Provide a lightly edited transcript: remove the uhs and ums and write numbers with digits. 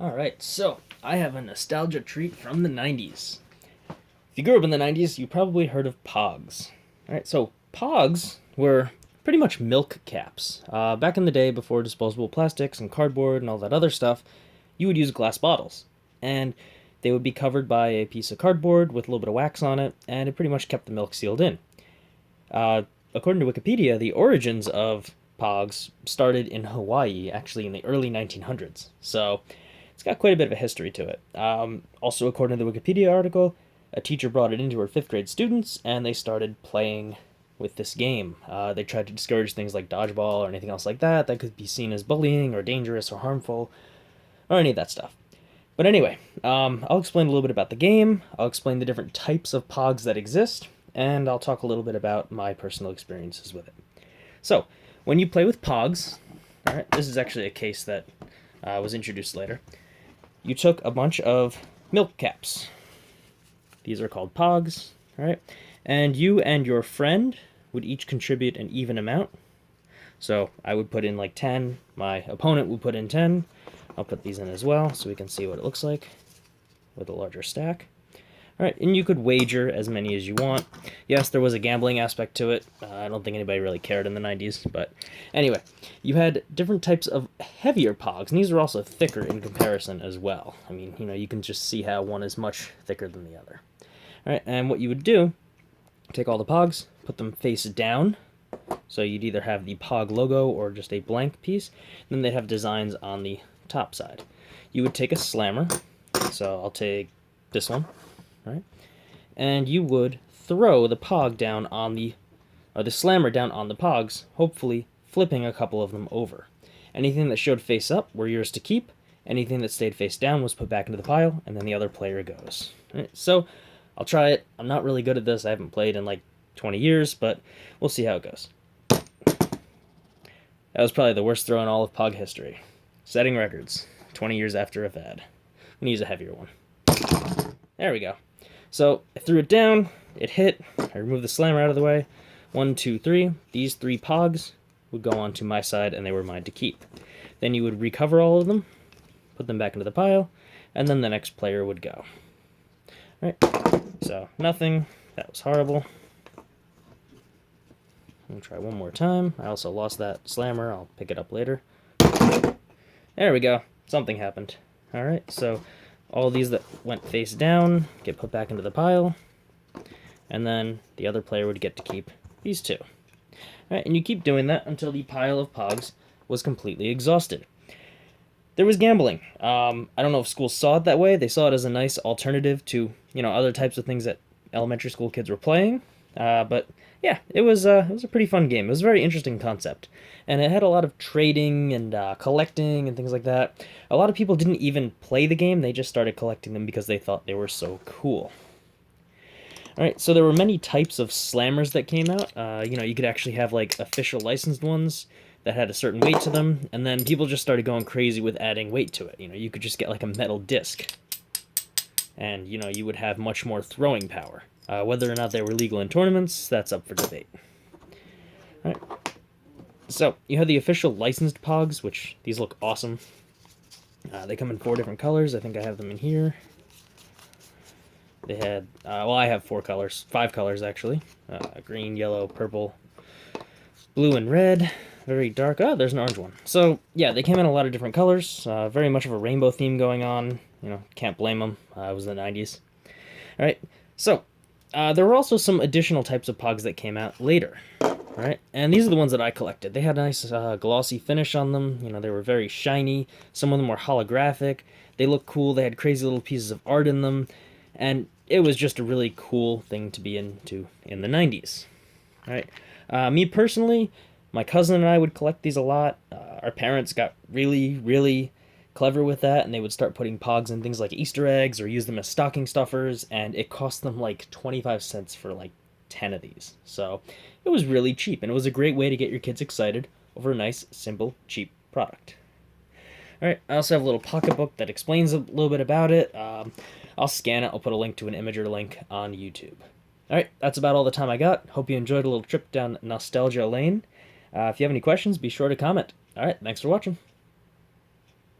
Alright, so I have a nostalgia treat from the 90s. If you grew up in the 90s, you probably heard of Pogs. Alright, so Pogs were pretty much milk caps. Back in the day, before disposable plastics and cardboard and all that other stuff, you would use glass bottles. And they would be covered by a piece of cardboard with a little bit of wax on it, and it pretty much kept the milk sealed in. Uh, According to Wikipedia, the origins of Pogs started in Hawaii, actually in the early 1900s. So it's got quite a bit of a history to it. Also, according to the Wikipedia article, a teacher brought it into her fifth grade students, and they started playing with this game. They tried to discourage things like dodgeball or anything else like that that could be seen as bullying or dangerous or harmful, or any of that stuff. But anyway, I'll explain a little bit about the game, I'll explain the different types of Pogs that exist, and I'll talk a little bit about my personal experiences with it. So, when you play with Pogs, alright, this is actually a case that was introduced later. You took a bunch of milk caps. These are called Pogs, alright? And you and your friend would each contribute an even amount. So I would put in like 10, my opponent would put in 10. I'll put these in as well so we can see what it looks like with a larger stack. Alright, and you could wager as many as you want. Yes, there was a gambling aspect to it. I don't think anybody really cared in the 90s, but anyway, you had different types of heavier Pogs, and these are also thicker in comparison as well. I mean, you can just see how one is much thicker than the other. Alright, and what you would do, take all the Pogs, put them face down, so you'd either have the Pog logo or just a blank piece, and then they'd have designs on the top side. You would take a slammer, so I'll take this one. Right? And you would throw the Pog down on the slammer down on the Pogs, hopefully flipping a couple of them over. Anything that showed face up were yours to keep. Anything that stayed face down was put back into the pile, and then the other player goes. Right? So, I'll try it. I'm not really good at this. I haven't played in like 20 years, but we'll see how it goes. That was probably the worst throw in all of Pog history. Setting records, 20 years after a fad. I'm gonna use a heavier one. There we go. So I threw it down, it hit, I removed the slammer out of the way. 1, 2, 3. These 3 Pogs would go onto my side and they were mine to keep. Then you would recover all of them, put them back into the pile, and then the next player would go. Alright, so nothing, that was horrible. I'll try one more time. I also lost that slammer, I'll pick it up later. There we go, something happened. Alright, so all these that went face down get put back into the pile, and then the other player would get to keep these 2. Alright, and you keep doing that until the pile of Pogs was completely exhausted. There was gambling. I don't know if schools saw it that way. They saw it as a nice alternative to, other types of things that elementary school kids were playing. But yeah, it was a pretty fun game. It was a very interesting concept, and it had a lot of trading and collecting and things like that. A lot of people didn't even play the game; they just started collecting them because they thought they were so cool. All right, so there were many types of slammers that came out. You could actually have like official licensed ones that had a certain weight to them, and then people just started going crazy with adding weight to it. You could just get like a metal disc, and you would have much more throwing power. Whether or not they were legal in tournaments, that's up for debate. Alright. So, you have the official licensed Pogs, which these look awesome. They come in 4 different colors. I think I have them in here. They had, I have 4 colors. 5 colors, actually. Green, yellow, purple, blue, and red. Very dark. Oh, there's an orange one. So, yeah, they came in a lot of different colors. Very much of a rainbow theme going on. Can't blame them. It was the 90s. Alright, so there were also some additional types of Pogs that came out later, right? And these are the ones that I collected. They had a nice glossy finish on them. They were very shiny. Some of them were holographic. They looked cool. They had crazy little pieces of art in them. And it was just a really cool thing to be into in the 90s, right? Me personally, my cousin and I would collect these a lot. Our parents got really, really clever with that, and they would start putting Pogs in things like Easter eggs or use them as stocking stuffers, and it cost them like 25 cents for like 10 of these. So it was really cheap, and it was a great way to get your kids excited over a nice, simple, cheap product. Alright, I also have a little pocketbook that explains a little bit about it. I'll scan it, I'll put a link to an Imager link on YouTube. Alright, that's about all the time I got. Hope you enjoyed a little trip down nostalgia lane. If you have any questions, be sure to comment. Alright, thanks for watching.